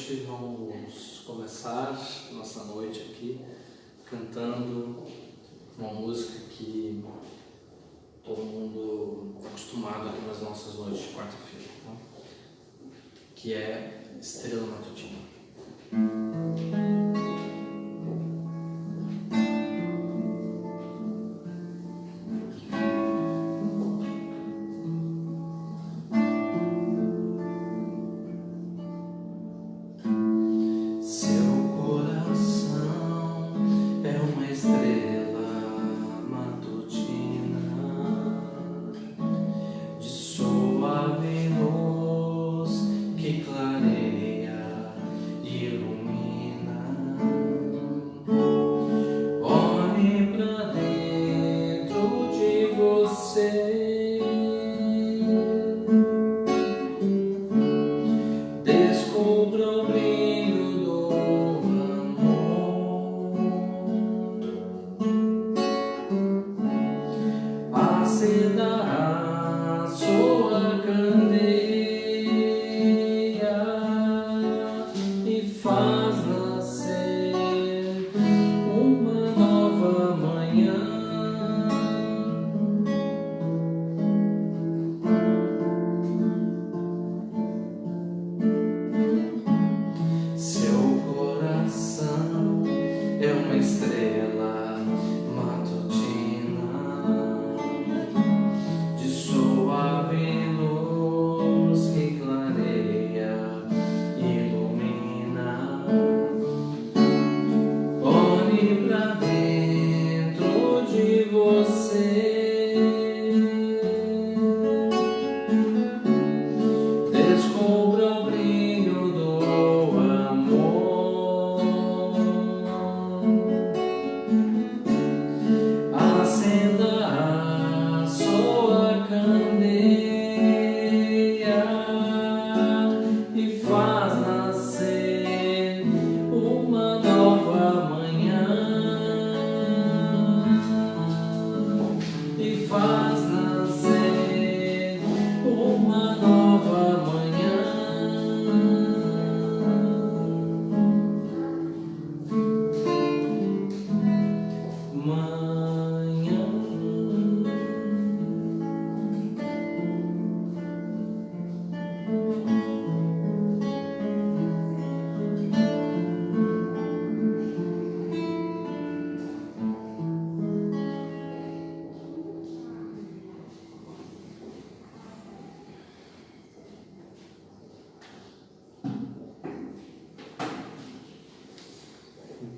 noite. Vamos começar nossa noite aqui cantando uma música que todo mundo está acostumado aqui nas nossas noites de quarta-feira, tá? Que é Estrela Matutina.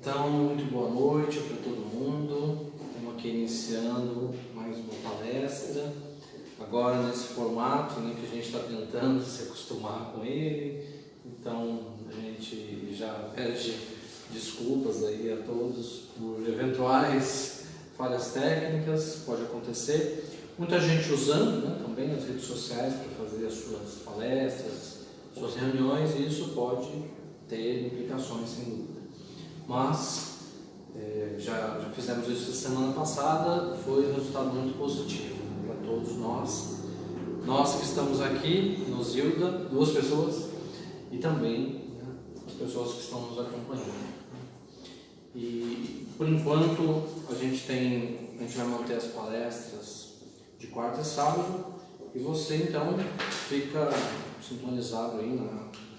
Então, muito boa noite para todo mundo. Estamos aqui iniciando mais uma palestra. Agora nesse formato, né, que a gente está tentando se acostumar com ele. Então, a gente já pede desculpas aí a todos por eventuais falhas técnicas, pode acontecer. Muita gente usando, né, também as redes sociais para fazer as suas palestras, suas reuniões, e isso pode ter implicações, sem dúvida. Mas já fizemos isso semana passada, foi um resultado muito positivo para todos nós que estamos aqui no Zilda, 2 pessoas, e também, né, as pessoas que estão nos acompanhando. E por enquanto a gente vai manter as palestras de quarta e sábado, e você então fica sintonizado aí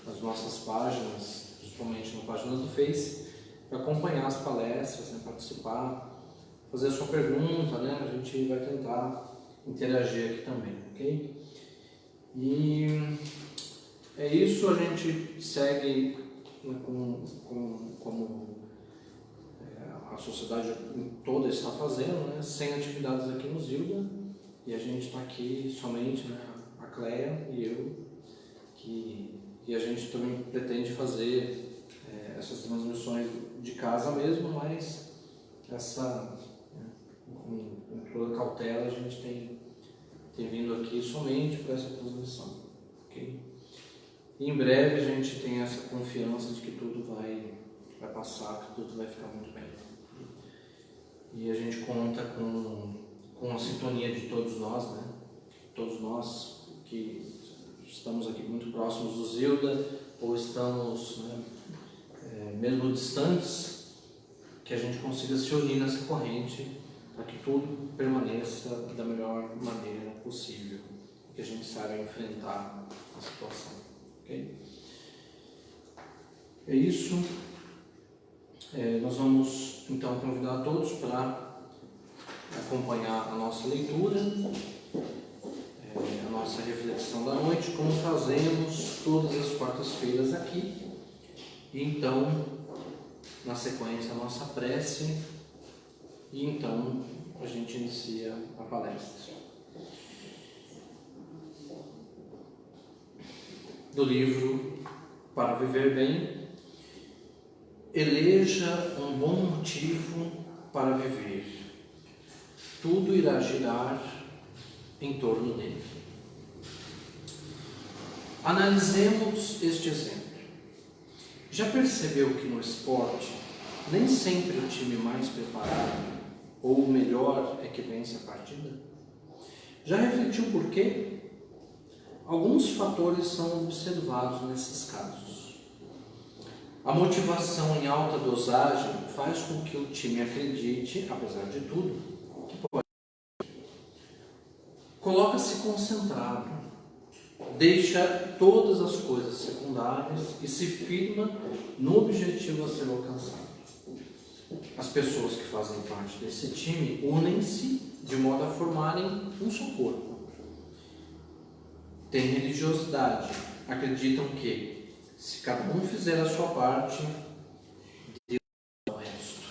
nas nossas páginas, principalmente na página do Face, para acompanhar as palestras, né, participar, fazer a sua pergunta, né? A gente vai tentar interagir aqui também, ok? E é isso, a gente segue, né, como a sociedade toda está fazendo, né, sem atividades aqui no Zilda, e a gente está aqui somente, né, a Cleia e eu, e a gente também pretende fazer essas transmissões de casa mesmo, mas com toda cautela a gente tem vindo aqui somente para essa transmissão, ok? E em breve a gente tem essa confiança de que tudo vai passar, que tudo vai ficar muito bem. E a gente conta com a sintonia de todos nós, né? Todos nós que estamos aqui muito próximos do Zilda, ou estamos, né, mesmo distantes, que a gente consiga se unir nessa corrente para que tudo permaneça da melhor maneira possível, que a gente saiba enfrentar a situação. Okay? É isso. Nós vamos então convidar todos para acompanhar a nossa leitura, a nossa reflexão da noite, como fazemos todas as quartas-feiras aqui. E então, na sequência, a nossa prece, e então a gente inicia a palestra. Do livro Para Viver Bem, eleja um bom motivo para viver. Tudo irá girar em torno dele. Analisemos este exemplo. Já percebeu que no esporte, nem sempre o time mais preparado ou o melhor é que vence a partida? Já refletiu por quê? Alguns fatores são observados nesses casos. A motivação em alta dosagem faz com que o time acredite, apesar de tudo, que pode. Coloca-se concentrado, deixa todas as coisas secundárias e se firma no objetivo a ser alcançado. As pessoas que fazem parte desse time unem-se de modo a formarem um só corpo. Têm religiosidade, acreditam que, se cada um fizer a sua parte, Deus fará o resto.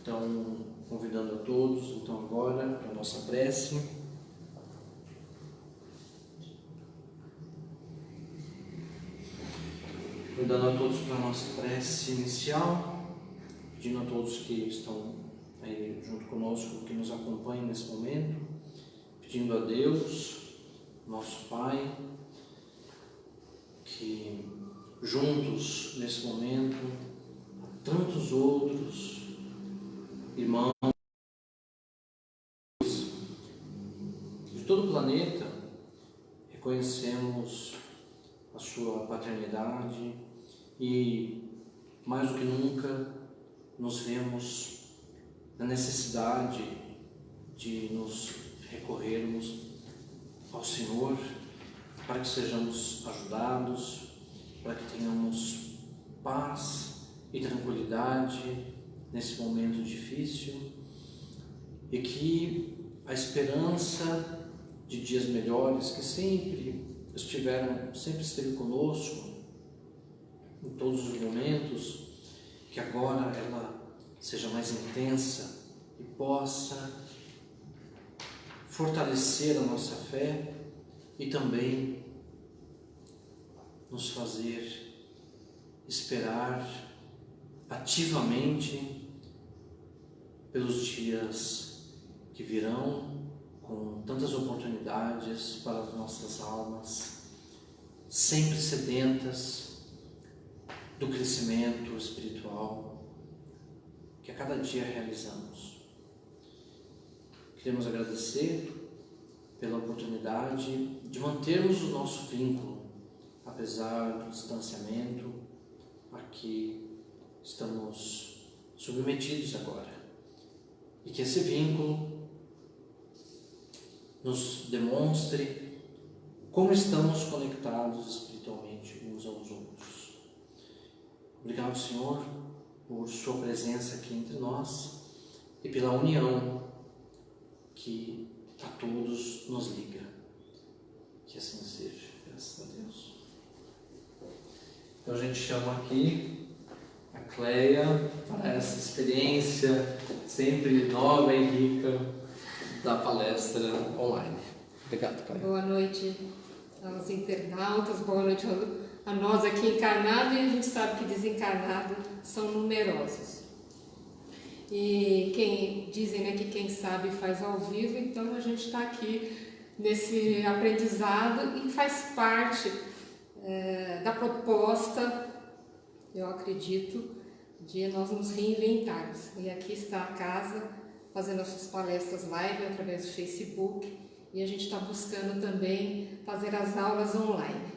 Então, convidando a todos, então agora, para a nossa prece. Convidando a todos para a nossa prece inicial, pedindo a todos que estão aí junto conosco, que nos acompanhem nesse momento, pedindo a Deus, nosso Pai, que juntos nesse momento, tantos outros irmãos de todo o planeta, reconhecemos a sua paternidade e, mais do que nunca, nos vemos na necessidade de nos recorrermos ao Senhor para que sejamos ajudados, para que tenhamos paz e tranquilidade nesse momento difícil e que a esperança de dias melhores que sempre esteve conosco em todos os momentos, que agora ela seja mais intensa e possa fortalecer a nossa fé e também nos fazer esperar ativamente pelos dias que virão, com tantas oportunidades para as nossas almas, sempre sedentas do crescimento espiritual que a cada dia realizamos. Queremos agradecer pela oportunidade de mantermos o nosso vínculo, apesar do distanciamento a que estamos submetidos agora, e que esse vínculo nos demonstre como estamos conectados espiritualmente uns aos outros. Obrigado, Senhor, por sua presença aqui entre nós e pela união que a todos nos liga. Que assim seja, graças a Deus. Então a gente chama aqui a Cleia para essa experiência sempre nova e rica da palestra online. Obrigado, Cleia. Boa noite aos internautas, boa noite a nós aqui encarnados, e a gente sabe que desencarnados são numerosos. E dizem, né, que quem sabe faz ao vivo, então a gente está aqui nesse aprendizado e faz parte da proposta, eu acredito, de nós nos reinventarmos. E aqui está a casa fazendo as suas palestras live através do Facebook, e a gente está buscando também fazer as aulas online.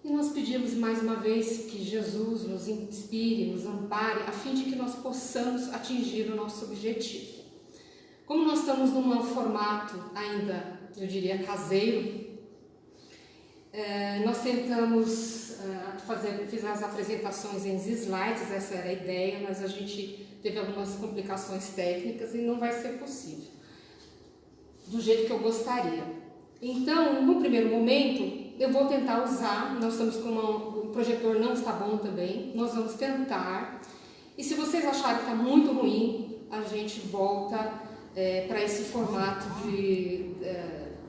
E nós pedimos mais uma vez que Jesus nos inspire, nos ampare, a fim de que nós possamos atingir o nosso objetivo. Como nós estamos num formato ainda, eu diria, caseiro, nós tentamos fiz as apresentações em slides, essa era a ideia, mas a gente teve algumas complicações técnicas e não vai ser possível, do jeito que eu gostaria. Então, no primeiro momento, eu vou tentar usar, nós estamos com o projetor não está bom também, nós vamos tentar, e se vocês acharem que está muito ruim, a gente volta para esse formato de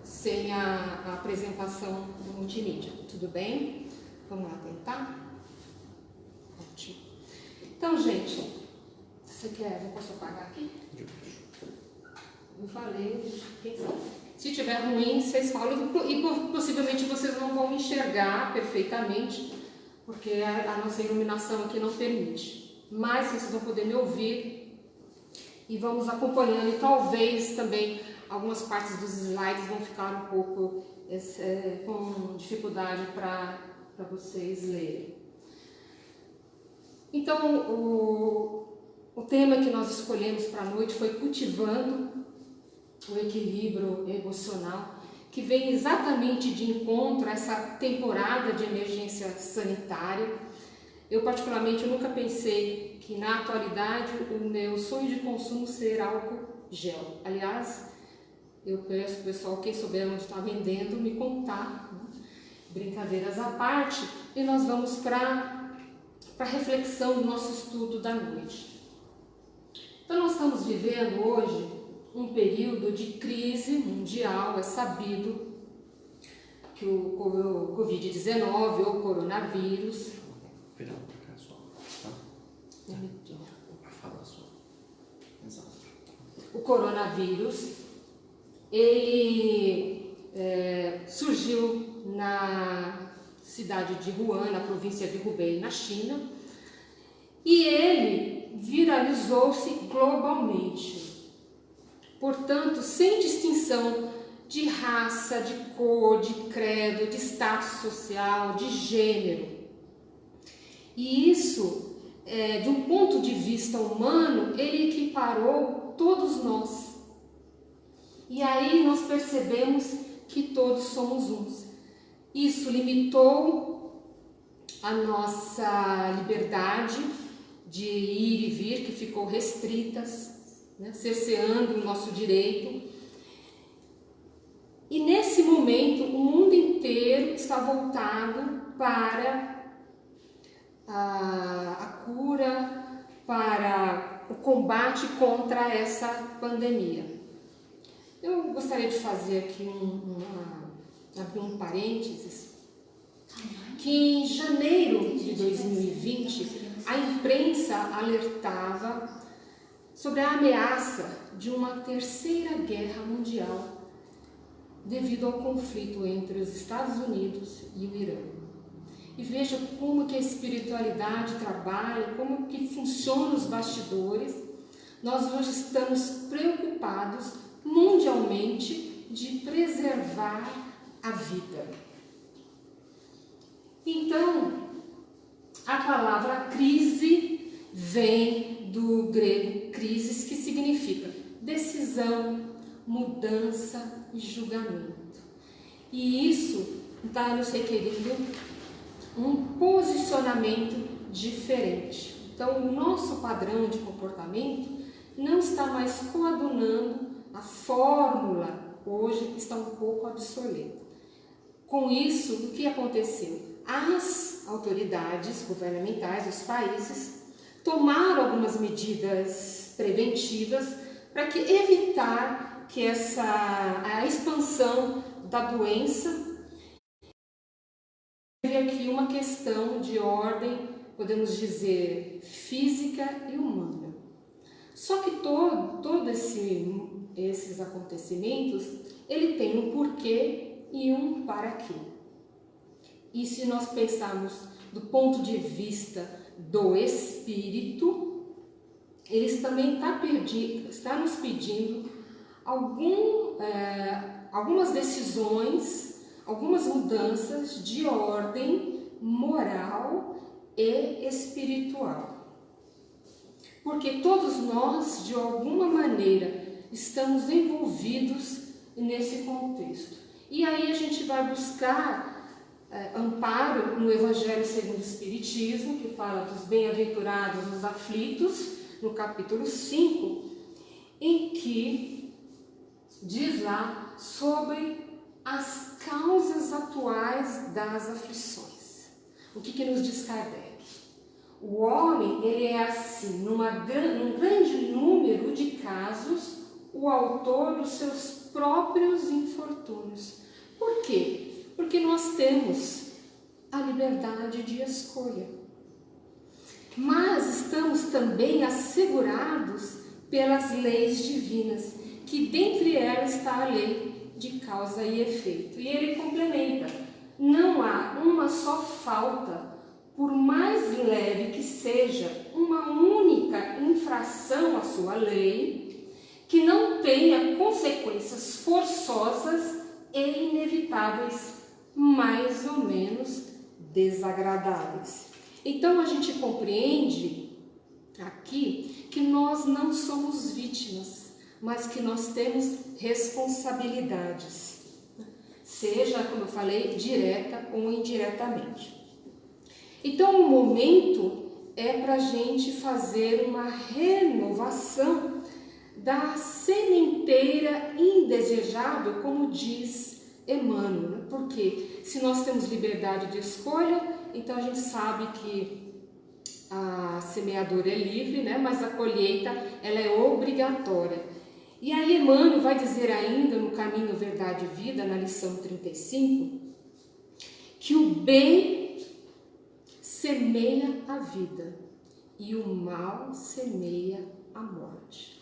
sem a apresentação do multimídia, tudo bem? Vamos lá tentar? Ótimo. Então, gente, você quer, posso apagar aqui? Eu falei, quem sabe? Se tiver ruim, vocês falam e possivelmente vocês não vão enxergar perfeitamente, porque a nossa iluminação aqui não permite. Mas vocês vão poder me ouvir e vamos acompanhando, e talvez também algumas partes dos slides vão ficar um pouco com dificuldade para vocês lerem. Então, o tema que nós escolhemos para a noite foi cultivando o equilíbrio emocional, que vem exatamente de encontro a essa temporada de emergência sanitária. Eu particularmente nunca pensei que na atualidade o meu sonho de consumo seria álcool gel. Aliás, eu peço para o pessoal, quem souber onde está vendendo, me contar, né? Brincadeiras à parte, e nós vamos para a reflexão do nosso estudo da noite. Então nós estamos vivendo hoje um período de crise mundial. É sabido que o Covid-19 ou coronavírus... Virando para cá só, tá? Vai falar só. Exato. O coronavírus, ele surgiu na cidade de Wuhan, na província de Hubei, na China, e ele viralizou-se globalmente. Portanto, sem distinção de raça, de cor, de credo, de status social, de gênero. E isso, de um ponto de vista humano, ele equiparou todos nós. E aí nós percebemos que todos somos uns. Isso limitou a nossa liberdade de ir e vir, que ficou restrita, né, cerceando o nosso direito. E nesse momento o mundo inteiro está voltado para a cura, para o combate contra essa pandemia. Eu gostaria de fazer aqui abrir um parênteses, que em janeiro de 2020 a imprensa alertava sobre a ameaça de uma terceira guerra mundial devido ao conflito entre os Estados Unidos e o Irã. E veja como que a espiritualidade trabalha, como que funciona os bastidores. Nós hoje estamos preocupados mundialmente de preservar a vida. Então, a palavra crise vem do grego crisis, que significa decisão, mudança e julgamento. E isso está nos requerindo um posicionamento diferente. Então, o nosso padrão de comportamento não está mais coadunando, a fórmula hoje está um pouco obsoleta. Com isso, o que aconteceu? As autoridades governamentais dos países tomaram algumas medidas preventivas para evitar que a expansão da doença. Teve aqui uma questão de ordem, podemos dizer, física e humana. Só que todo esses acontecimentos, ele tem um porquê e um para quê. E se nós pensarmos do ponto de vista do espírito, eles também está nos pedindo algumas decisões, algumas mudanças de ordem moral e espiritual. Porque todos nós, de alguma maneira, estamos envolvidos nesse contexto. E aí a gente vai buscar amparo no Evangelho segundo o Espiritismo, que fala dos bem-aventurados os aflitos, no capítulo 5, em que diz lá sobre as causas atuais das aflições. O que nos diz Kardec? O homem, ele é assim, num grande número de casos, o autor dos seus próprios infortúnios. Por quê? Porque nós temos a liberdade de escolha. Mas estamos também assegurados pelas leis divinas, que dentre elas está a lei de causa e efeito. E ele complementa: não há uma só falta, por mais leve que seja, uma única infração à sua lei, que não tenha consequências forçosas e inevitáveis, mais ou menos desagradáveis. Então a gente compreende aqui que nós não somos vítimas, mas que nós temos responsabilidades, seja, como eu falei, direta ou indiretamente. Então o momento é para a gente fazer uma renovação da sementeira indesejável, como diz Emmanuel, porque se nós temos liberdade de escolha, então a gente sabe que a semeadura é livre, né? Mas a colheita ela é obrigatória. E aí Emmanuel vai dizer ainda no Caminho, Verdade e Vida, na lição 35, que o bem semeia a vida e o mal semeia a morte.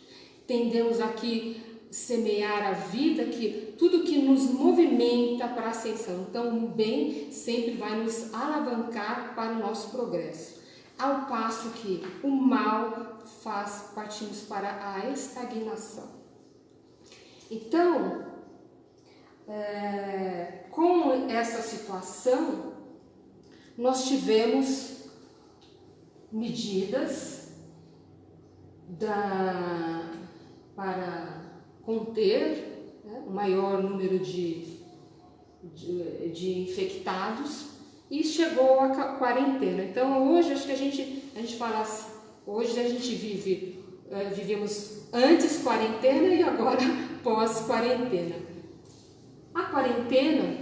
Tendemos aqui semear a vida, que tudo que nos movimenta para a ascensão. Então o bem sempre vai nos alavancar para o nosso progresso, ao passo que o mal partimos para a estagnação. Então, com essa situação, nós tivemos medidas para conter, né, o maior número de infectados, e chegou a quarentena. Então hoje acho que a gente fala assim, hoje a gente vivemos antes quarentena e agora pós-quarentena. A quarentena,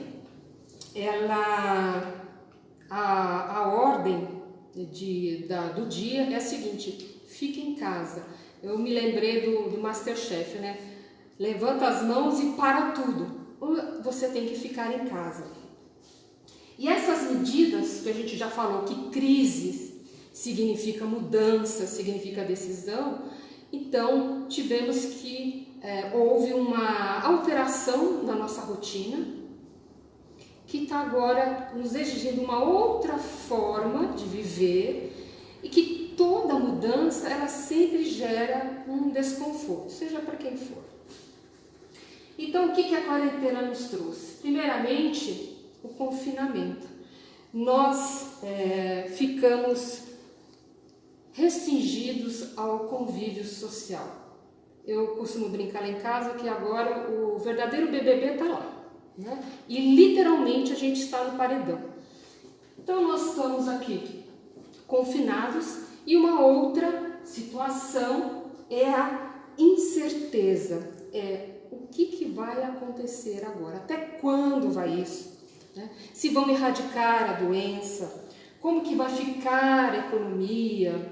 a ordem do dia é a seguinte: fique em casa. Eu me lembrei do Masterchef, né? Levanta as mãos e para tudo. Você tem que ficar em casa. E essas medidas que a gente já falou, que crise significa mudança, significa decisão, então tivemos que houve uma alteração na nossa rotina, que está agora nos exigindo uma outra forma de viver, e que toda mudança ela sempre gera um desconforto, seja para quem for. Então o que a quarentena nos trouxe? Primeiramente, o confinamento. Nós ficamos restringidos ao convívio social. Eu costumo brincar lá em casa que agora o verdadeiro BBB está lá, né? E literalmente a gente está no paredão. Então nós estamos aqui confinados, e uma outra situação é a incerteza. O que vai acontecer agora? Até quando vai isso? Né? Se vão erradicar a doença? Como que vai ficar a economia?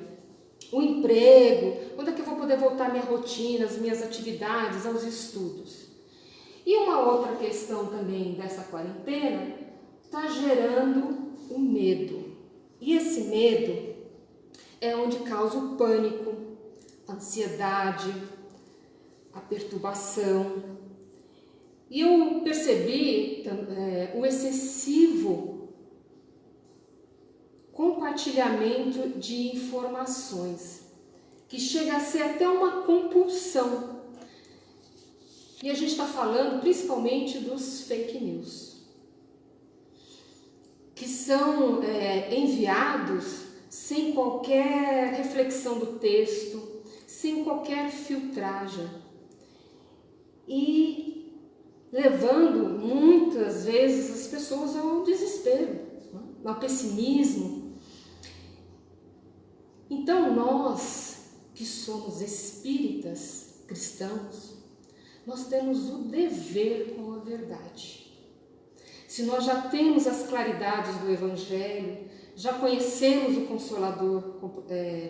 O emprego? Quando é que eu vou poder voltar à minha rotina, às minhas atividades, aos estudos? E uma outra questão também dessa quarentena está gerando o medo. E esse medo é onde causa o pânico, a ansiedade, a perturbação. E eu percebi o excessivo compartilhamento de informações, que chega a ser até uma compulsão. E a gente está falando principalmente dos fake news, que são enviados sem qualquer reflexão do texto, sem qualquer filtragem, e levando muitas vezes as pessoas ao desespero, ao pessimismo. Então nós, que somos espíritas cristãos, nós temos o dever com a verdade. Se nós já temos as claridades do Evangelho, já conhecemos o Consolador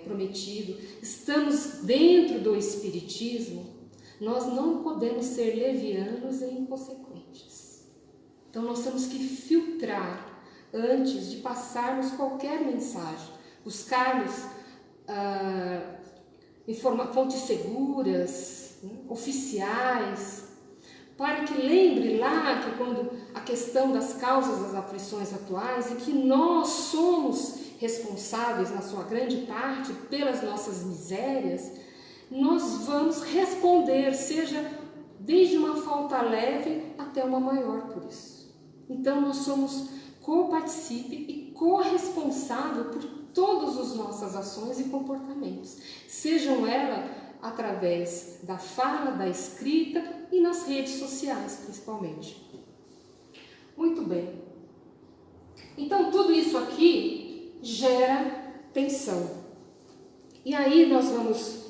prometido, estamos dentro do Espiritismo, nós não podemos ser levianos e inconsequentes. Então nós temos que filtrar antes de passarmos qualquer mensagem, buscarmos fontes seguras, oficiais, para que lembre lá que quando a questão das causas das aflições atuais e que nós somos responsáveis, na sua grande parte, pelas nossas misérias, nós vamos responder, seja desde uma falta leve até uma maior por isso. Então nós somos co-participe e corresponsável por todas as nossas ações e comportamentos, sejam elas através da fala, da escrita e nas redes sociais, principalmente. Muito bem. Então, tudo isso aqui gera tensão. E aí nós vamos,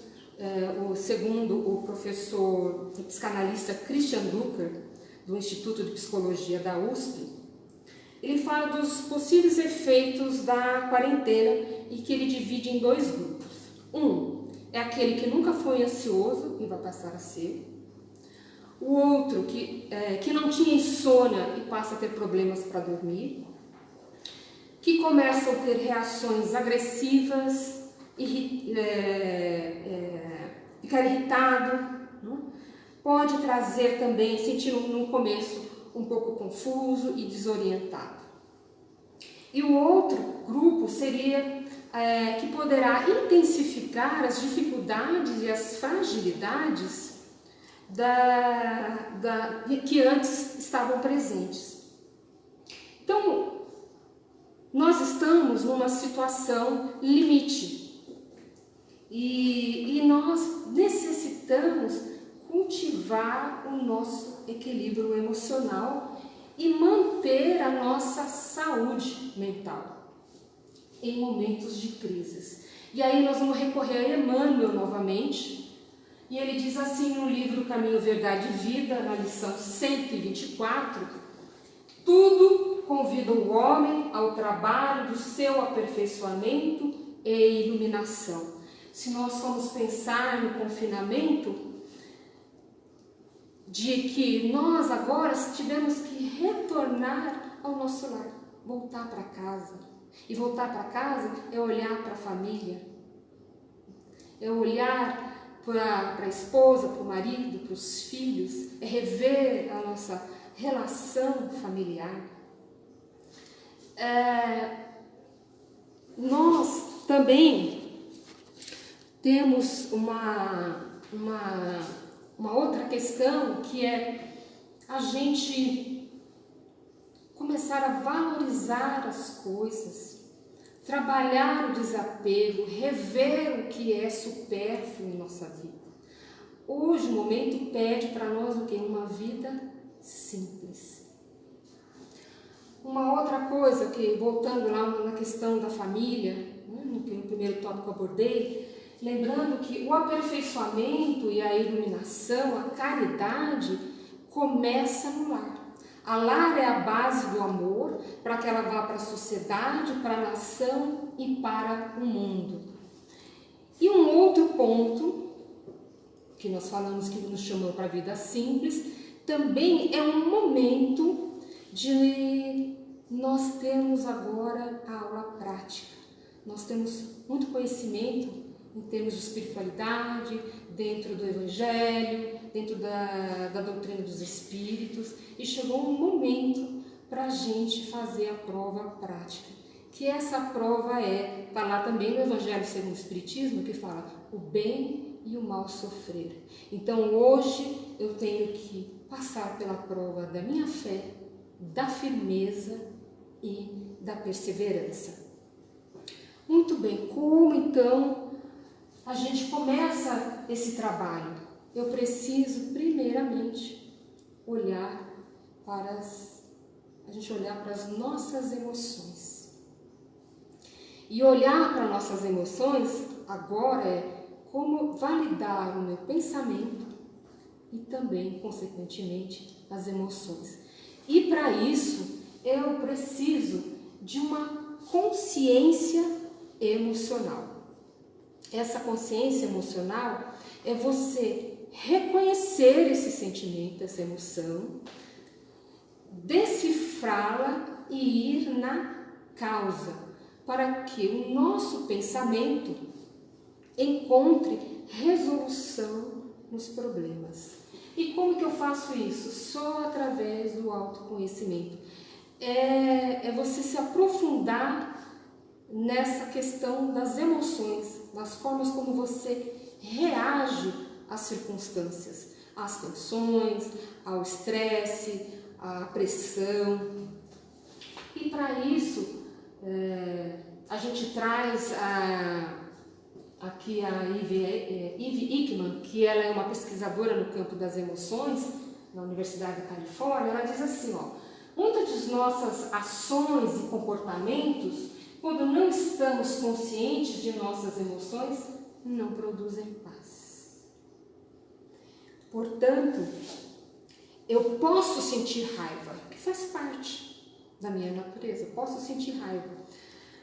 segundo o professor psicanalista Christian Ducker, do Instituto de Psicologia da USP, ele fala dos possíveis efeitos da quarentena e que ele divide em dois grupos. Um é aquele que nunca foi ansioso e vai passar a ser. O outro que não tinha insônia e passa a ter problemas para dormir. Que começam a ter reações agressivas, ficar irritado, né? Pode trazer também, sentindo no começo um pouco confuso e desorientado. E o outro grupo seria que poderá intensificar as dificuldades e as fragilidades que antes estavam presentes. Então, nós estamos numa situação limite e nós necessitamos cultivar o nosso equilíbrio emocional e manter a nossa saúde mental em momentos de crises. E aí nós vamos recorrer a Emmanuel novamente, e ele diz assim no livro Caminho, Verdade e Vida, na lição 124, tudo convida o homem ao trabalho do seu aperfeiçoamento e iluminação. Se nós formos pensar no confinamento, de que nós agora tivemos que retornar ao nosso lar, voltar para casa. E voltar para casa é olhar para a família, é olhar para a esposa, para o marido, para os filhos, é rever a nossa relação familiar. Nós também temos uma outra questão, que é a gente começar a valorizar as coisas, trabalhar o desapego, rever o que é supérfluo em nossa vida. Hoje o momento pede para nós o quê? Uma vida simples. Uma outra coisa, que voltando lá na questão da família, no primeiro tópico abordei, lembrando que o aperfeiçoamento e a iluminação, a caridade, começa no lar. A lar é a base do amor, para que ela vá para a sociedade, para a nação e para o mundo. E um outro ponto, que nós falamos que nos chamou para a vida simples, também é um momento de nós termos agora a aula prática. Nós temos muito conhecimento em termos de espiritualidade, dentro do Evangelho, dentro da doutrina dos Espíritos, e chegou um momento para a gente fazer a prova prática. Que essa prova está lá também no Evangelho segundo o Espiritismo, que fala: o bem e o mal sofrer. Então hoje eu tenho que passar pela prova da minha fé, da firmeza e da perseverança. Muito bem, como então a gente começa esse trabalho? Eu preciso primeiramente olhar para as nossas emoções. E olhar para nossas emoções agora é como validar o meu pensamento e também, consequentemente, as emoções. E para isso, eu preciso de uma consciência emocional. Essa consciência emocional é você reconhecer esse sentimento, essa emoção, decifrá-la e ir na causa, para que o nosso pensamento encontre resolução nos problemas. E como que eu faço isso? Só através do autoconhecimento. É você se aprofundar nessa questão das emoções, das formas como você reage às circunstâncias, às tensões, ao estresse, à pressão. E para isso, a gente traz aqui a Eve Ekman, que ela é uma pesquisadora no campo das emoções, na Universidade da Califórnia. Ela diz assim, muitas de nossas ações e comportamentos, quando não estamos conscientes de nossas emoções, não produzem paz. Portanto, eu posso sentir raiva, que faz parte da minha natureza, posso sentir raiva.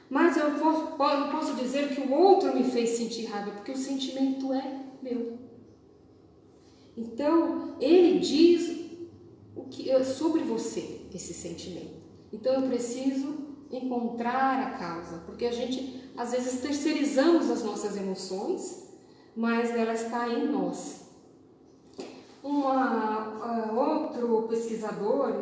Mas eu não posso dizer que o outro me fez sentir raiva, porque o sentimento é meu. Então, ele diz sobre você, esse sentimento. Então, eu preciso encontrar a causa, porque a gente, às vezes, terceirizamos as nossas emoções, mas ela está em nós. Outro pesquisador,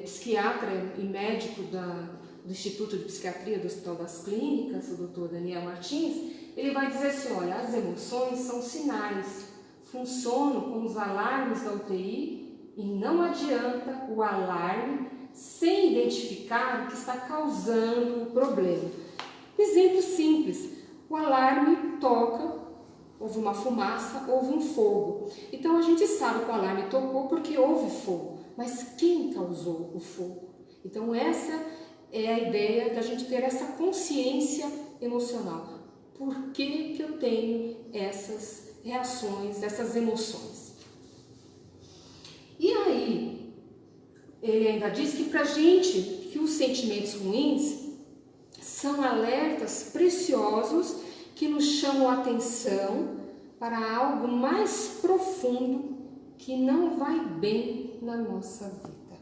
psiquiatra e médico do Instituto de Psiquiatria do Hospital das Clínicas, o Dr. Daniel Martins, ele vai dizer assim, olha, as emoções são sinais, funcionam como os alarmes da UTI e não adianta o alarme sem identificar o que está causando o problema. Exemplo simples, o alarme toca, houve uma fumaça, houve um fogo. Então a gente sabe que o alarme tocou porque houve fogo, mas quem causou o fogo? Então essa é a ideia da gente ter essa consciência emocional. Por que eu tenho essas reações, essas emoções? E aí, ele ainda diz que pra gente, que os sentimentos ruins são alertas preciosos que nos chamam a atenção para algo mais profundo que não vai bem na nossa vida.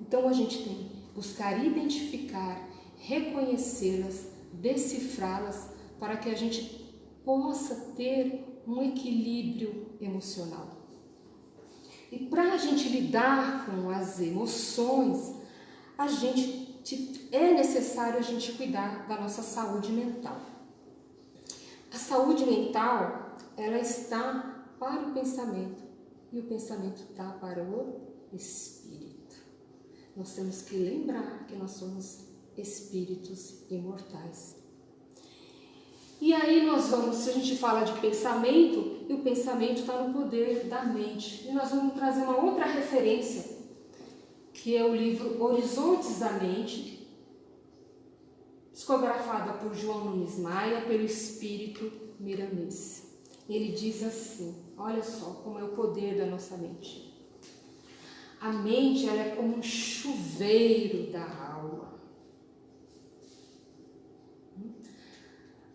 Então a gente tem que buscar identificar, reconhecê-las, decifrá-las, para que a gente possa ter um equilíbrio emocional. E para a gente lidar com as emoções, é necessário a gente cuidar da nossa saúde mental. A saúde mental, ela está para o pensamento e o pensamento está para o espírito. Nós temos que lembrar que nós somos espíritos imortais. E aí se a gente fala de pensamento, e o pensamento está no poder da mente. E nós vamos trazer uma outra referência, que é o livro Horizontes da Mente, psicografada por João Nunes Maia, pelo espírito miramês. Ele diz assim, olha só como é o poder da nossa mente. A mente, ela é como um chuveiro da alma.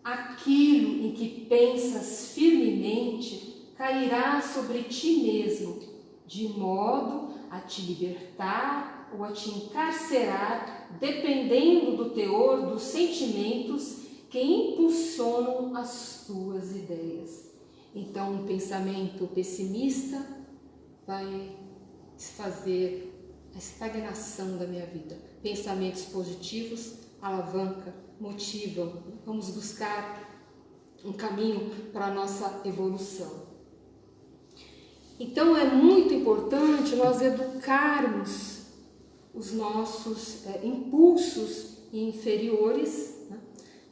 Aquilo em que pensas firmemente cairá sobre ti mesmo, de modo a te libertar ou a te encarcerar, dependendo do teor dos sentimentos que impulsionam as tuas ideias. Então, um pensamento pessimista vai fazer a estagnação da minha vida. Pensamentos positivos alavancam, motivam. Vamos buscar um caminho para a nossa evolução. Então é muito importante nós educarmos os nossos impulsos inferiores, né,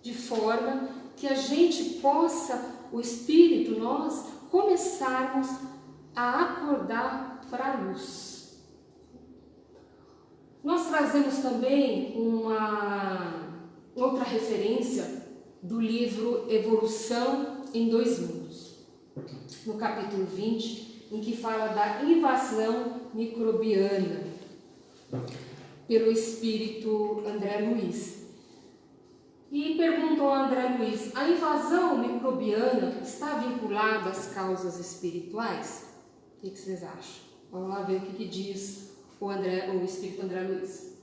de forma que a gente possa, o espírito, nós começarmos a acordar para a luz. Nós trazemos também uma outra referência do livro Evolução em Dois Mundos, no capítulo 20, em que fala da invasão microbiana pelo espírito André Luiz. E perguntou a André Luiz: a invasão microbiana está vinculada às causas espirituais? O que vocês acham? Vamos lá ver o que diz o espírito André Luiz.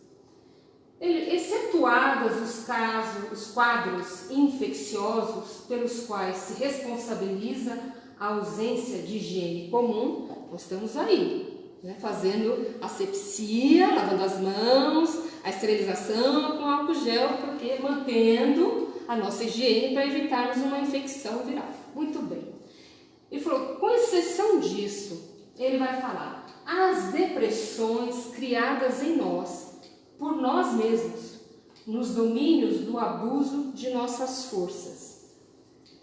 Excetuadas os quadros infecciosos pelos quais se responsabiliza a ausência de higiene comum, nós estamos aí, né, fazendo asepsia, lavando as mãos, a esterilização com álcool gel, porque mantendo a nossa higiene para evitarmos uma infecção viral. Muito bem. Ele falou, com exceção disso, ele vai falar, as depressões criadas em nós, por nós mesmos, nos domínios do abuso de nossas forças,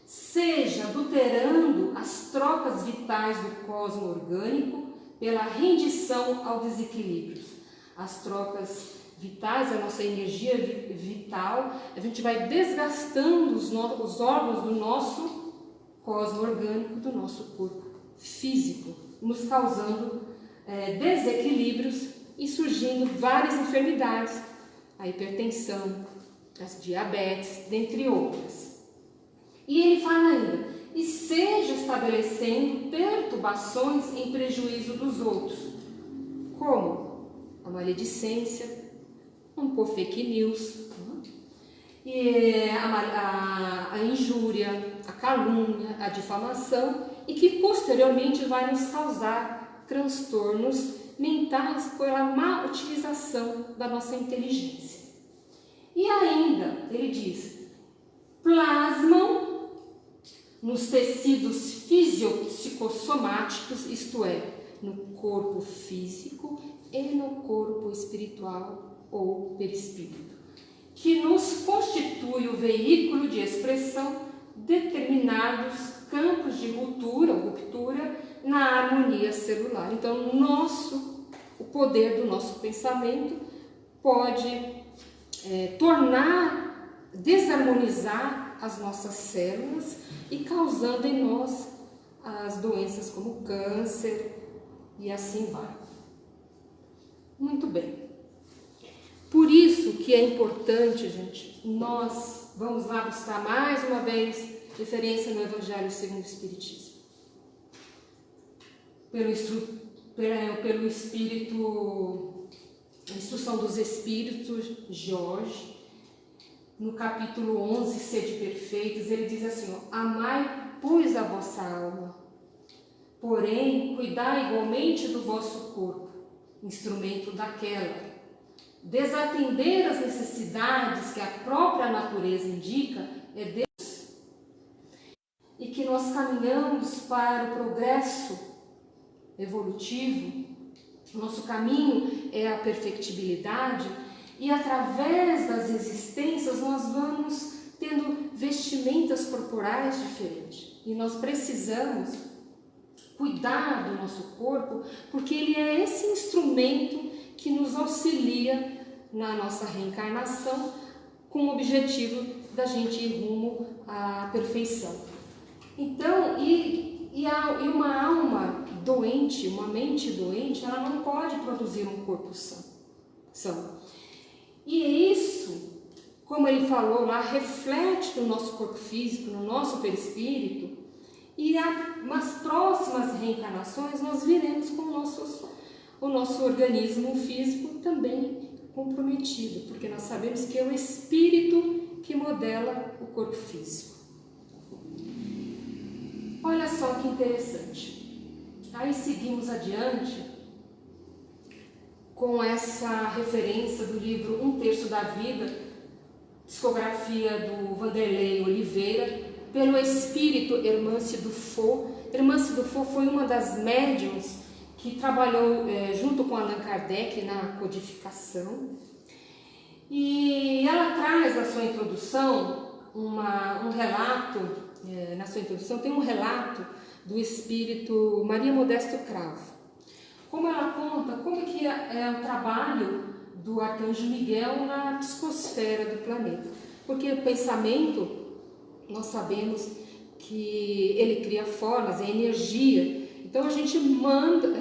seja adulterando as trocas vitais do cosmo orgânico pela rendição ao desequilíbrio. As trocas vitais, a nossa energia vital, a gente vai desgastando os órgãos do nosso cosmo orgânico, do nosso corpo físico, nos causando desequilíbrios e surgindo várias enfermidades, a hipertensão, as diabetes, dentre outras. E ele fala ainda, e seja estabelecendo perturbações em prejuízo dos outros, como a maledicência, por fake news, e a injúria, a calúnia, a difamação, e que posteriormente vai nos causar transtornos mentais pela má utilização da nossa inteligência. E ainda, ele diz, plasmam nos tecidos fisiopsicossomáticos, isto é, no corpo físico e no corpo espiritual ou perispírito, que nos constitui o veículo de expressão determinados campos de ruptura na harmonia celular. Então, o poder do nosso pensamento pode desarmonizar as nossas células e causando em nós as doenças como câncer e assim vai. Muito bem. Por isso que é importante, gente, nós vamos lá buscar mais uma vez referência no Evangelho segundo o Espiritismo. Pelo Espírito, a Instrução dos Espíritos, Jorge, no capítulo 11, Sede Perfeitos, ele diz assim, amai, pois, a vossa alma, porém, cuidai igualmente do vosso corpo, instrumento daquela. Desatender as necessidades que a própria natureza indica é Deus. E que nós caminhamos para o progresso evolutivo, nosso caminho é a perfectibilidade, e através das existências nós vamos tendo vestimentas corporais diferentes. E nós precisamos cuidar do nosso corpo, porque ele é esse instrumento que nos auxilia na nossa reencarnação, com o objetivo da gente ir rumo à perfeição. Então, uma alma doente, uma mente doente, ela não pode produzir um corpo são. E isso, como ele falou lá, reflete no nosso corpo físico, no nosso perispírito, e nas próximas reencarnações nós viremos com o nosso organismo físico também comprometido, porque nós sabemos que é o espírito que modela o corpo físico. Olha só que interessante. Aí seguimos adiante com essa referência do livro Um Terço da Vida, discografia do Vanderlei Oliveira, pelo espírito Hermance Dufault. Hermance Dufault foi uma das médiuns que trabalhou junto com Allan Kardec na codificação. E ela traz na sua introdução um relato, na sua introdução tem um relato do espírito Maria Modesto Cravo. Como ela conta, como que é o trabalho do Arcanjo Miguel na psicosfera do planeta. Porque o pensamento, nós sabemos que ele cria formas, é energia. Então a gente manda,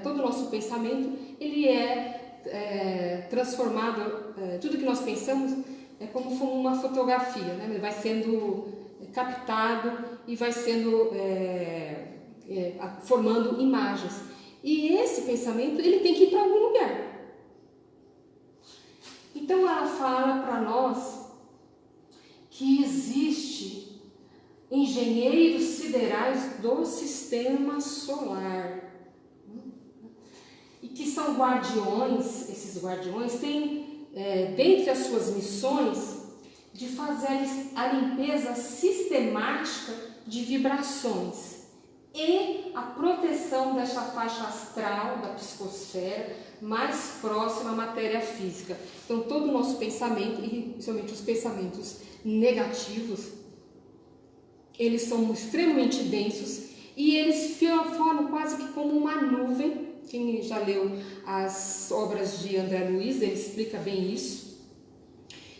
todo o nosso pensamento, ele é transformado, tudo que nós pensamos é como uma fotografia, né? Ele vai sendo captado e vai sendo formando imagens. E esse pensamento, ele tem que ir para algum lugar. Então ela fala para nós que existe engenheiros siderais do sistema solar e que são guardiões. Esses guardiões têm dentre as suas missões de fazer a limpeza sistemática de vibrações e a proteção dessa faixa astral da psicosfera mais próxima à matéria física. Então todo o nosso pensamento, e principalmente os pensamentos negativos, eles são extremamente densos e eles formam quase que como uma nuvem. Quem já leu as obras de André Luiz, ele explica bem isso.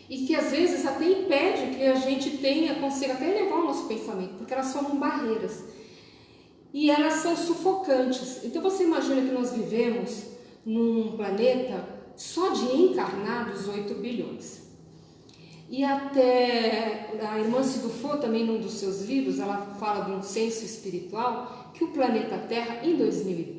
E que às vezes até impede que a gente consiga até elevar o nosso pensamento, porque elas formam barreiras. E elas são sufocantes. Então você imagina que nós vivemos num planeta só de encarnados 8 bilhões. E até a Hermance Dufault, também num dos seus livros, ela fala de um senso espiritual, que o planeta Terra, em 2000,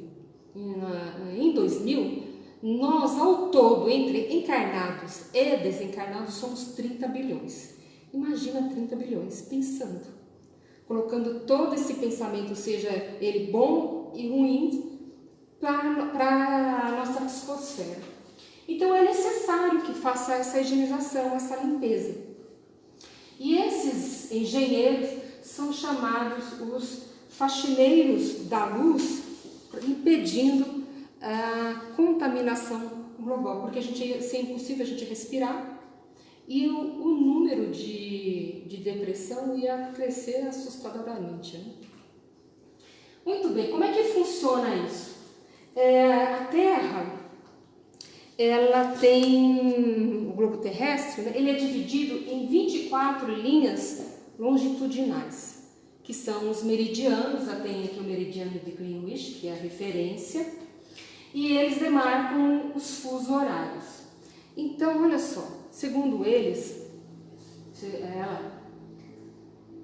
nós ao todo, entre encarnados e desencarnados, somos 30 bilhões. Imagina 30 bilhões, pensando, colocando todo esse pensamento, seja ele bom e ruim, para a nossa psicosfera. Então é necessário que faça essa higienização, essa limpeza. E esses engenheiros são chamados os faxineiros da luz, impedindo a contaminação global, porque é impossível a gente respirar e o número de depressão ia crescer assustadoramente. Né? Muito bem, como é que funciona isso? A Terra, ela tem, o globo terrestre, né, ele é dividido em 24 linhas longitudinais, que são os meridianos. Já tem aqui o meridiano de Greenwich, que é a referência, e eles demarcam os fusos horários. Então, olha só, segundo eles,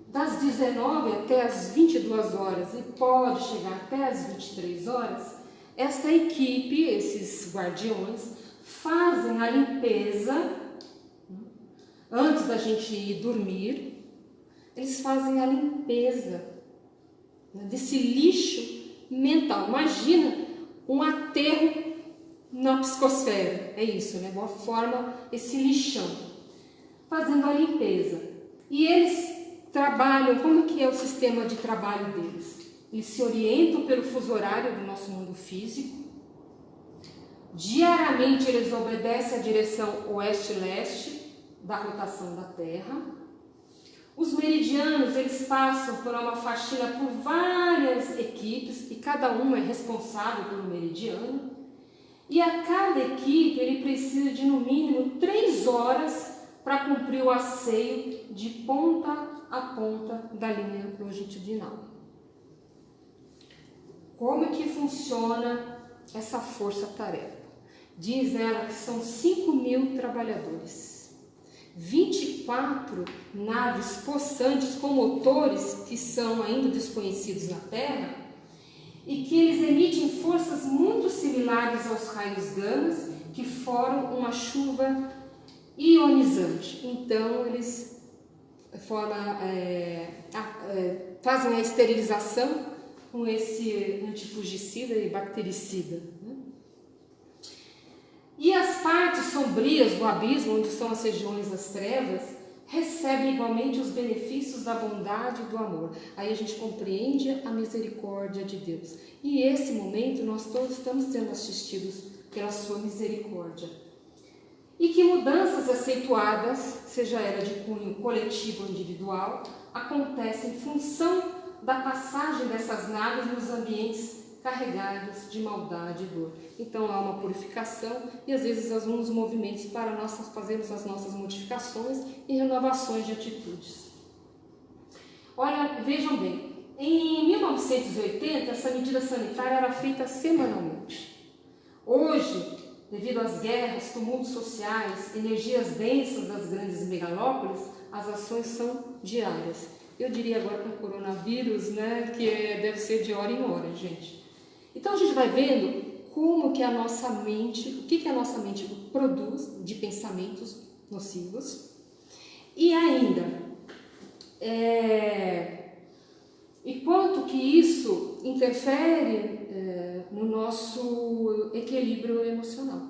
das 19 até as 22 horas e pode chegar até as 23 horas, esta equipe, esses guardiões, fazem a limpeza antes da gente ir dormir. Eles fazem a limpeza desse lixo mental. Imagina um aterro na psicosfera, é isso, né? Igual forma esse lixão, fazendo a limpeza. E eles trabalham, como que é o sistema de trabalho deles? Eles se orientam pelo fuso horário do nosso mundo físico. Diariamente eles obedecem à direção oeste-leste da rotação da Terra. Os meridianos, eles passam por uma faxina por várias equipes e cada uma é responsável pelo meridiano. E a cada equipe ele precisa de no mínimo 3 horas para cumprir o asseio de ponta a ponta da linha longitudinal. Como é que funciona essa força-tarefa? Diz ela que são 5.000 trabalhadores, 24 naves possantes com motores que são ainda desconhecidos na Terra e que eles emitem forças muito similares aos raios gamas que formam uma chuva ionizante. Então eles fazem a esterilização com esse antifugicida e bactericida. Né? E as partes sombrias do abismo, onde são as regiões das trevas, recebe igualmente os benefícios da bondade e do amor. Aí a gente compreende a misericórdia de Deus. E esse momento nós todos estamos sendo assistidos pela sua misericórdia. E que mudanças acentuadas, seja ela de cunho coletivo ou individual, acontecem em função da passagem dessas naves nos ambientes carregados de maldade e dor. Então há uma purificação e às vezes alguns movimentos para nós fazermos as nossas modificações e renovações de atitudes. Olha, vejam bem, em 1980 essa medida sanitária era feita semanalmente. Hoje, devido às guerras, tumultos sociais, energias densas das grandes megalópolis, as ações são diárias. Eu diria agora com o coronavírus, né, que deve ser de hora em hora, gente. Então a gente vai vendo como que a nossa mente, o que a nossa mente produz de pensamentos nocivos e ainda, e quanto que isso interfere no nosso equilíbrio emocional.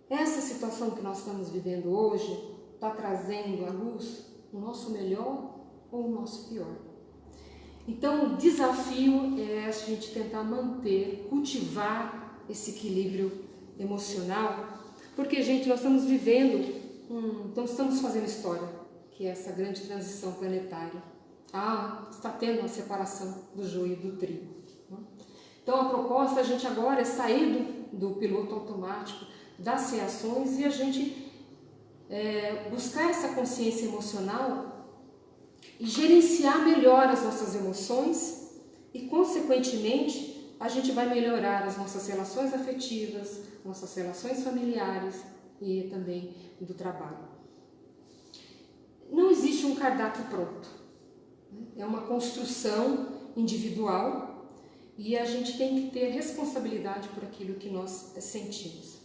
Essa situação que nós estamos vivendo hoje está trazendo à luz o nosso melhor ou o nosso pior. Então, o desafio é a gente tentar manter, cultivar esse equilíbrio emocional, porque, gente, nós estamos vivendo, então estamos fazendo história, que é essa grande transição planetária. Está tendo uma separação do joio e do trigo. Então, a proposta a gente agora é sair do piloto automático, das reações e a gente buscar essa consciência emocional e gerenciar melhor as nossas emoções e, consequentemente, a gente vai melhorar as nossas relações afetivas, nossas relações familiares e também do trabalho. Não existe um cardápio pronto. É uma construção individual e a gente tem que ter responsabilidade por aquilo que nós sentimos.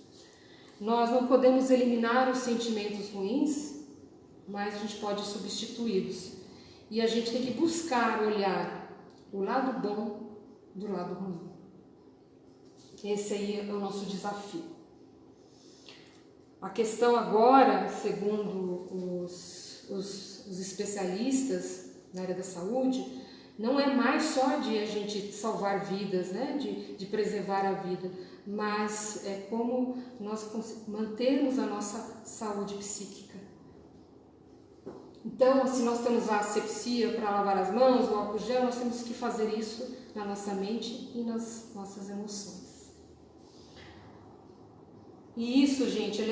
Nós não podemos eliminar os sentimentos ruins, mas a gente pode substituí-los. E a gente tem que buscar olhar o lado bom do lado ruim. Esse aí é o nosso desafio. A questão agora, segundo os especialistas na área da saúde, não é mais só de a gente salvar vidas, né? de preservar a vida, mas é como nós mantermos a nossa saúde psíquica. Então, se nós temos a asepsia para lavar as mãos, o álcool gel, nós temos que fazer isso na nossa mente e nas nossas emoções. E isso, gente,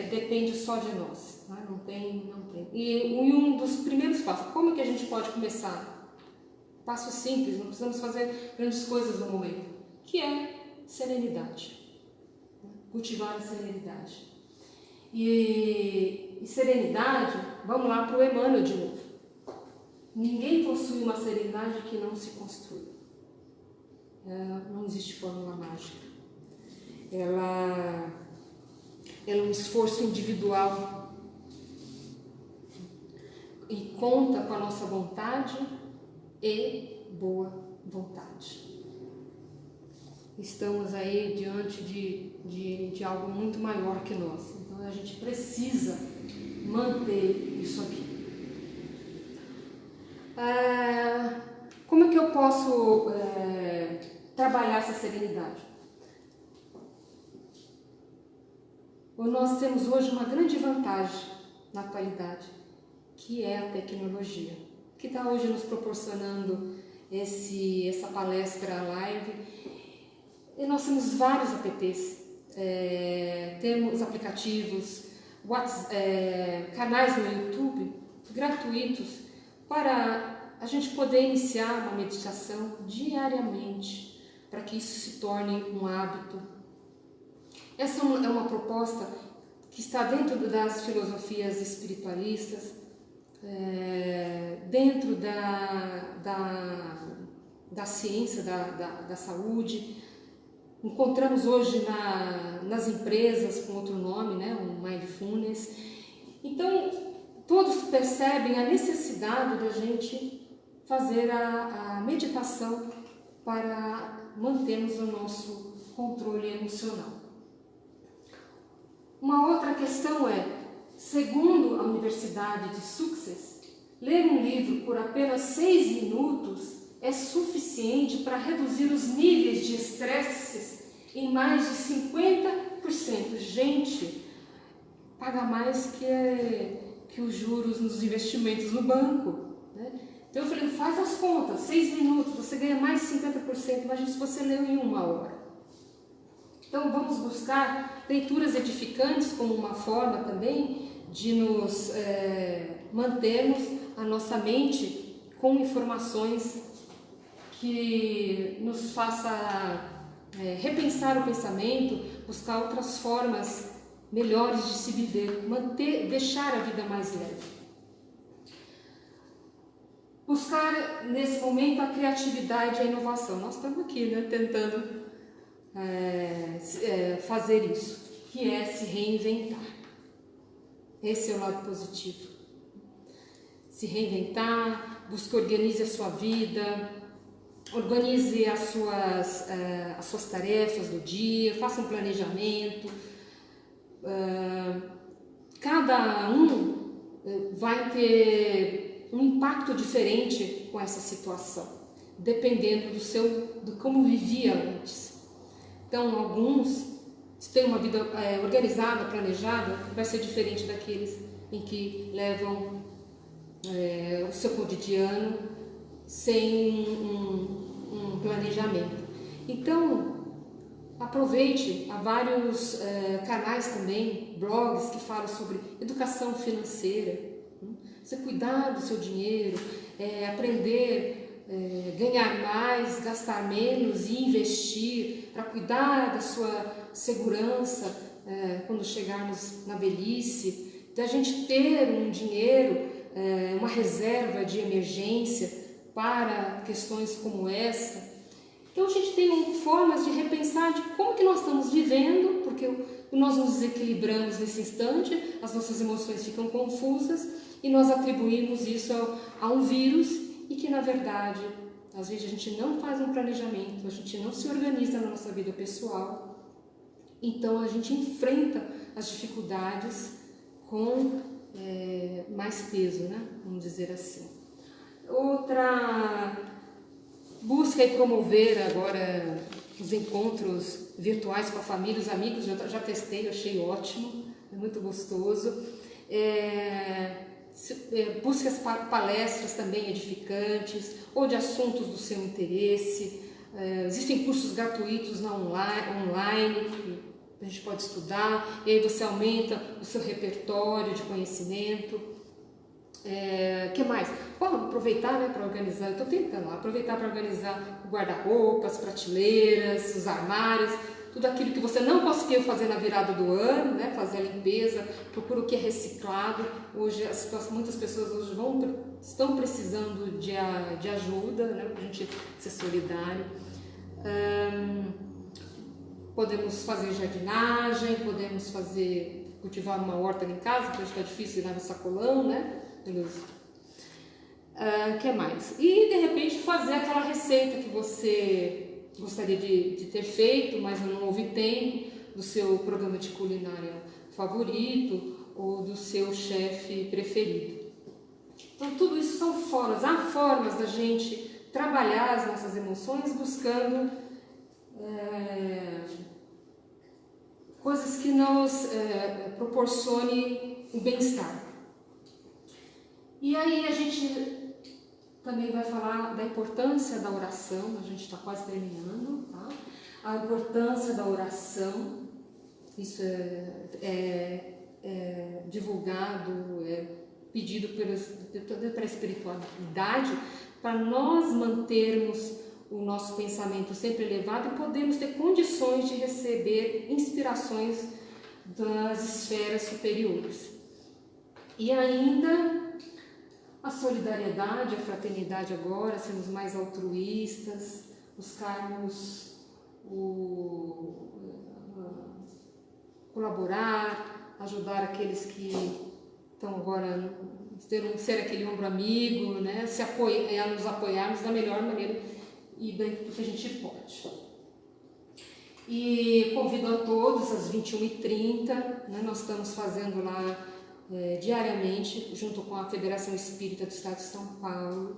depende só de nós, né? Não tem. E um dos primeiros passos, como é que a gente pode começar? Passo simples, não precisamos fazer grandes coisas no momento, que é serenidade. Cultivar a serenidade. E serenidade, vamos lá para o Emmanuel de novo. Ninguém possui uma serenidade que não se construi. Não existe fórmula mágica. Ela é um esforço individual e conta com a nossa vontade e boa vontade. Estamos aí diante de algo muito maior que nós. Então a gente precisa manter isso aqui. Como é que eu posso trabalhar essa serenidade? Nós temos hoje uma grande vantagem na atualidade, que é a tecnologia, que está hoje nos proporcionando essa palestra live. E nós temos vários apps, temos aplicativos, canais no YouTube gratuitos para a gente poder iniciar uma meditação diariamente, para que isso se torne um hábito. Essa é uma proposta que está dentro das filosofias espiritualistas, dentro da ciência da saúde. Encontramos hoje nas empresas com outro nome, né, o Mindfulness. Então, todos percebem a necessidade da gente fazer a meditação para mantermos o nosso controle emocional. Uma outra questão é Segundo a Universidade de Sussex, ler um livro por apenas 6 minutos é suficiente para reduzir os níveis de estresse em mais de 50%. Gente, paga mais que os juros nos investimentos no banco, né? Então eu falei, faz as contas, 6 minutos, você ganha mais de 50%, imagina se você leu em 1 hora. Então vamos buscar leituras edificantes como uma forma também de nos mantermos a nossa mente com informações que nos faça repensar o pensamento, buscar outras formas melhores de se viver, deixar a vida mais leve. Buscar nesse momento a criatividade e a inovação. Nós estamos aqui, né, tentando fazer isso, que é se reinventar. Esse é o lado positivo. Se reinventar, organize a sua vida, organize as suas tarefas do dia, faça um planejamento. Cada um vai ter um impacto diferente com essa situação, dependendo do como vivia antes. Então, alguns têm uma vida organizada, planejada, vai ser diferente daqueles em que levam o seu cotidiano sem um planejamento. Então, aproveite, há vários canais também, blogs que falam sobre educação financeira, você cuidar do seu dinheiro, aprender ganhar mais, gastar menos e investir para cuidar da sua segurança quando chegarmos na velhice, da gente ter um dinheiro, uma reserva de emergência para questões como essa. Então a gente tem formas de repensar de como que nós estamos vivendo, porque nós nos desequilibramos nesse instante, as nossas emoções ficam confusas e nós atribuímos isso a um vírus e que na verdade, às vezes a gente não faz um planejamento, a gente não se organiza na nossa vida pessoal, então a gente enfrenta as dificuldades com mais peso, né? Vamos dizer assim. Outra, busca e promover agora os encontros virtuais com a família, os amigos, já testei, achei ótimo, é muito gostoso. Busque as palestras também edificantes ou de assuntos do seu interesse. Existem cursos gratuitos online que a gente pode estudar, e aí você aumenta o seu repertório de conhecimento. Que mais? Vamos aproveitar, né, para organizar, eu estou tentando aproveitar para organizar o guarda-roupa, as prateleiras, os armários, tudo aquilo que você não conseguiu fazer na virada do ano, né, fazer a limpeza, procura o que é reciclado. Hoje muitas pessoas hoje estão precisando de ajuda, né, para a gente ser solidário. Podemos fazer jardinagem, podemos cultivar uma horta em casa, porque está difícil ir lá no sacolão, né? Que mais? E de repente fazer aquela receita que você gostaria de ter feito, mas não houve tempo, do seu programa de culinária favorito ou do seu chefe preferido. Então tudo isso são formas, há formas da gente trabalhar as nossas emoções buscando coisas que nos proporcionem o bem-estar. E aí a gente também vai falar da importância da oração, a gente está quase terminando, tá? A importância da oração, isso é divulgado, é pedido pela espiritualidade, para nós mantermos o nosso pensamento sempre elevado e podermos ter condições de receber inspirações das esferas superiores. E ainda a solidariedade, a fraternidade agora, sermos mais altruístas, buscarmos colaborar, ajudar aqueles que estão agora, ser aquele ombro amigo, né? Nos apoiarmos da melhor maneira e do que a gente pode. E convido a todos às 21h30, né? Nós estamos fazendo lá diariamente, junto com a Federação Espírita do Estado de São Paulo,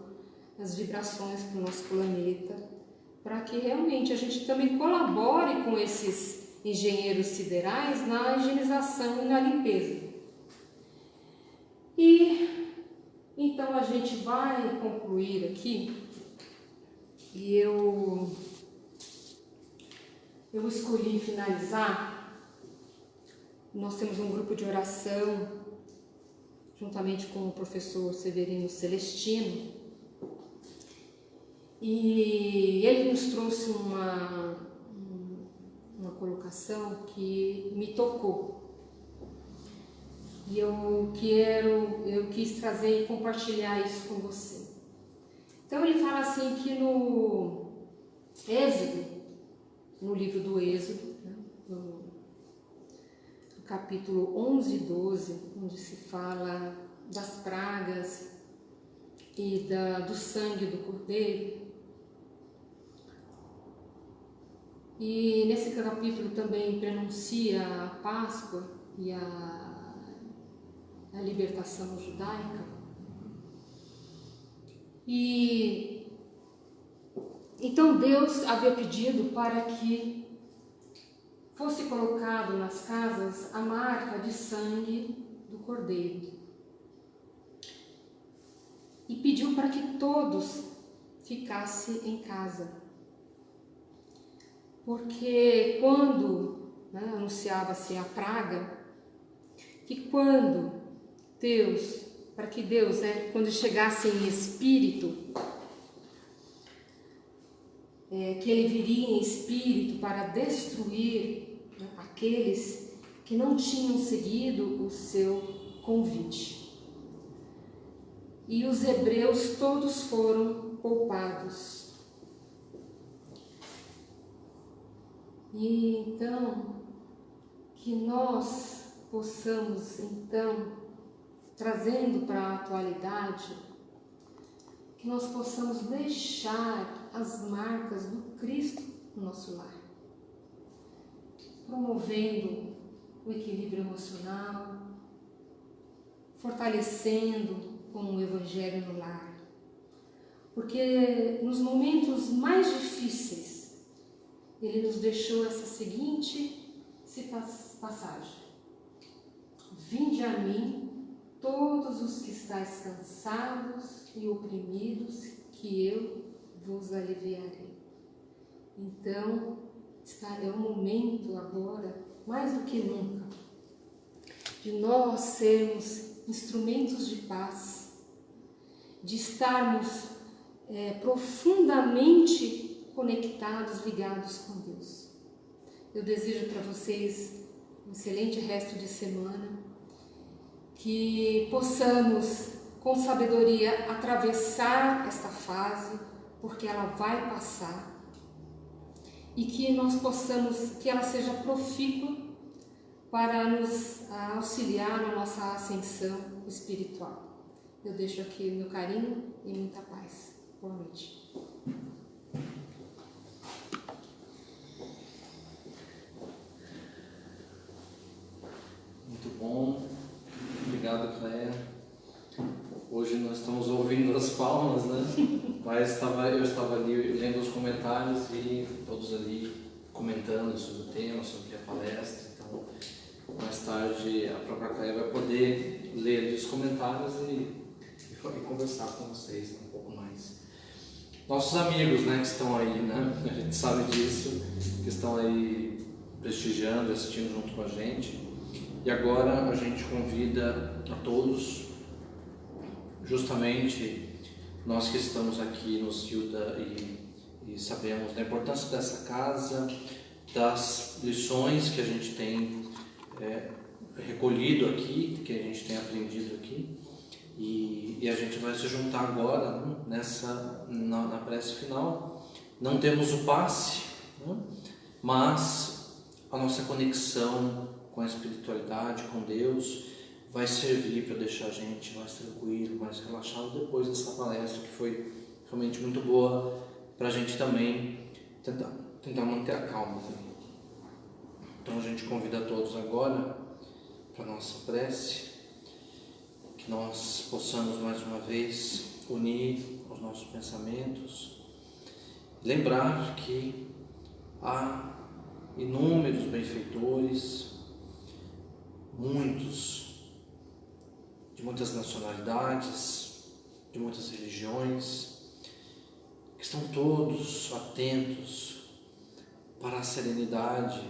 as vibrações para o nosso planeta, para que realmente a gente também colabore com esses engenheiros siderais na higienização e na limpeza. E então a gente vai concluir aqui, e eu escolhi finalizar. Nós temos um grupo de oração, juntamente com o professor Severino Celestino, e ele nos trouxe uma colocação que me tocou. E eu quis trazer e compartilhar isso com você. Então ele fala assim que no Êxodo, no livro do Êxodo, né, no capítulo 11 e 12, onde se fala das pragas e do sangue do cordeiro. E nesse capítulo também pronuncia a Páscoa e a libertação judaica. E então Deus havia pedido para que fosse colocado nas casas a marca de sangue do cordeiro. E pediu para que todos ficassem em casa. Porque quando anunciava-se a praga, que quando Deus, para que Deus, quando chegasse em espírito, que ele viria em espírito para destruir aqueles que não tinham seguido o seu convite. E os hebreus todos foram poupados. E então, que nós possamos, então, trazendo para a atualidade, que nós possamos deixar as marcas do Cristo no nosso lar, promovendo o equilíbrio emocional, fortalecendo com o Evangelho no lar. Porque nos momentos mais difíceis, ele nos deixou essa seguinte passagem: vinde a mim, todos os que estáis cansados e oprimidos, que eu vos aliviarei. Então, é o momento agora, mais do que nunca, de nós sermos instrumentos de paz, de estarmos profundamente conectados, ligados com Deus. Eu desejo para vocês um excelente resto de semana, que possamos, com sabedoria, atravessar esta fase, porque ela vai passar, e que nós possamos, que ela seja profícua para nos auxiliar na nossa ascensão espiritual. Eu deixo aqui meu carinho e muita paz. Boa noite. Muito bom. Obrigado, Cléia. Hoje nós estamos ouvindo as palmas, né? Mas eu estava ali lendo os comentários e todos ali comentando sobre o tema, sobre a palestra. Então, mais tarde a própria Cléia vai poder ler os comentários e conversar com vocês um pouco mais. Nossos amigos, né, que estão aí, né? A gente sabe disso, que estão aí prestigiando, assistindo junto com a gente. E agora a gente convida a todos, justamente nós que estamos aqui no Silda e sabemos da importância dessa casa, das lições que a gente tem recolhido aqui, que a gente tem aprendido aqui, e a gente vai se juntar agora, né, na prece final. Não temos o passe, né, mas a nossa conexão com a espiritualidade, com Deus, vai servir para deixar a gente mais tranquilo, mais relaxado depois dessa palestra, que foi realmente muito boa, para a gente também tentar manter a calma também. Então a gente convida a todos agora para a nossa prece, que nós possamos mais uma vez unir os nossos pensamentos, lembrar que há inúmeros benfeitores, muitos, de muitas nacionalidades, de muitas religiões, que estão todos atentos para a serenidade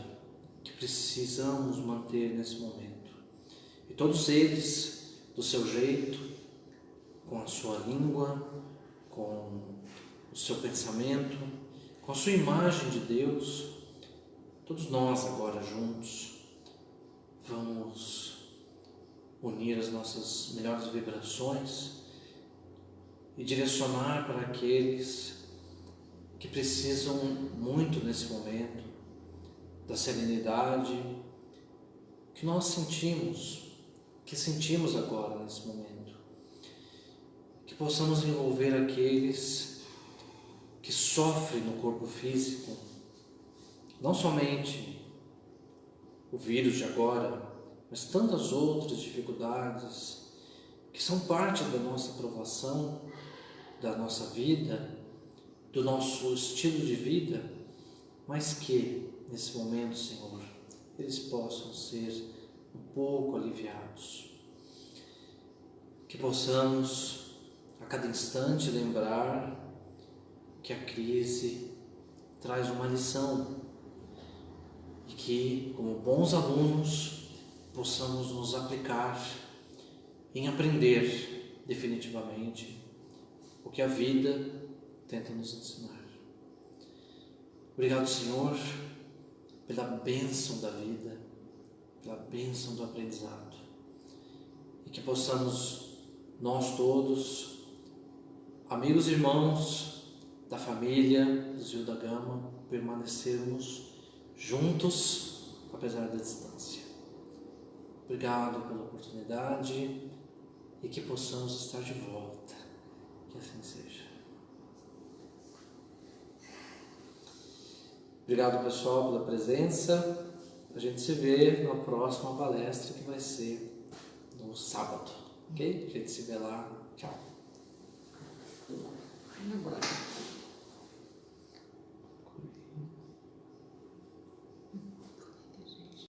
que precisamos manter nesse momento. E todos eles, do seu jeito, com a sua língua, com o seu pensamento, com a sua imagem de Deus, todos nós agora juntos vamos unir as nossas melhores vibrações e direcionar para aqueles que precisam muito nesse momento da serenidade que nós sentimos agora nesse momento. Que possamos envolver aqueles que sofrem no corpo físico, não somente o vírus de agora, mas tantas outras dificuldades que são parte da nossa provação, da nossa vida, do nosso estilo de vida, mas que nesse momento, Senhor, eles possam ser um pouco aliviados. Que possamos a cada instante lembrar que a crise traz uma lição e que, como bons alunos, possamos nos aplicar em aprender definitivamente o que a vida tenta nos ensinar. Obrigado, Senhor, pela bênção da vida, pela bênção do aprendizado, e que possamos nós todos, amigos e irmãos da família Zio da Gama, permanecermos juntos apesar da distância. Obrigado pela oportunidade e que possamos estar de volta, que assim seja. Obrigado, pessoal, pela presença. A gente se vê na próxima palestra, que vai ser no sábado, ok? A gente se vê lá. Tchau. Agora.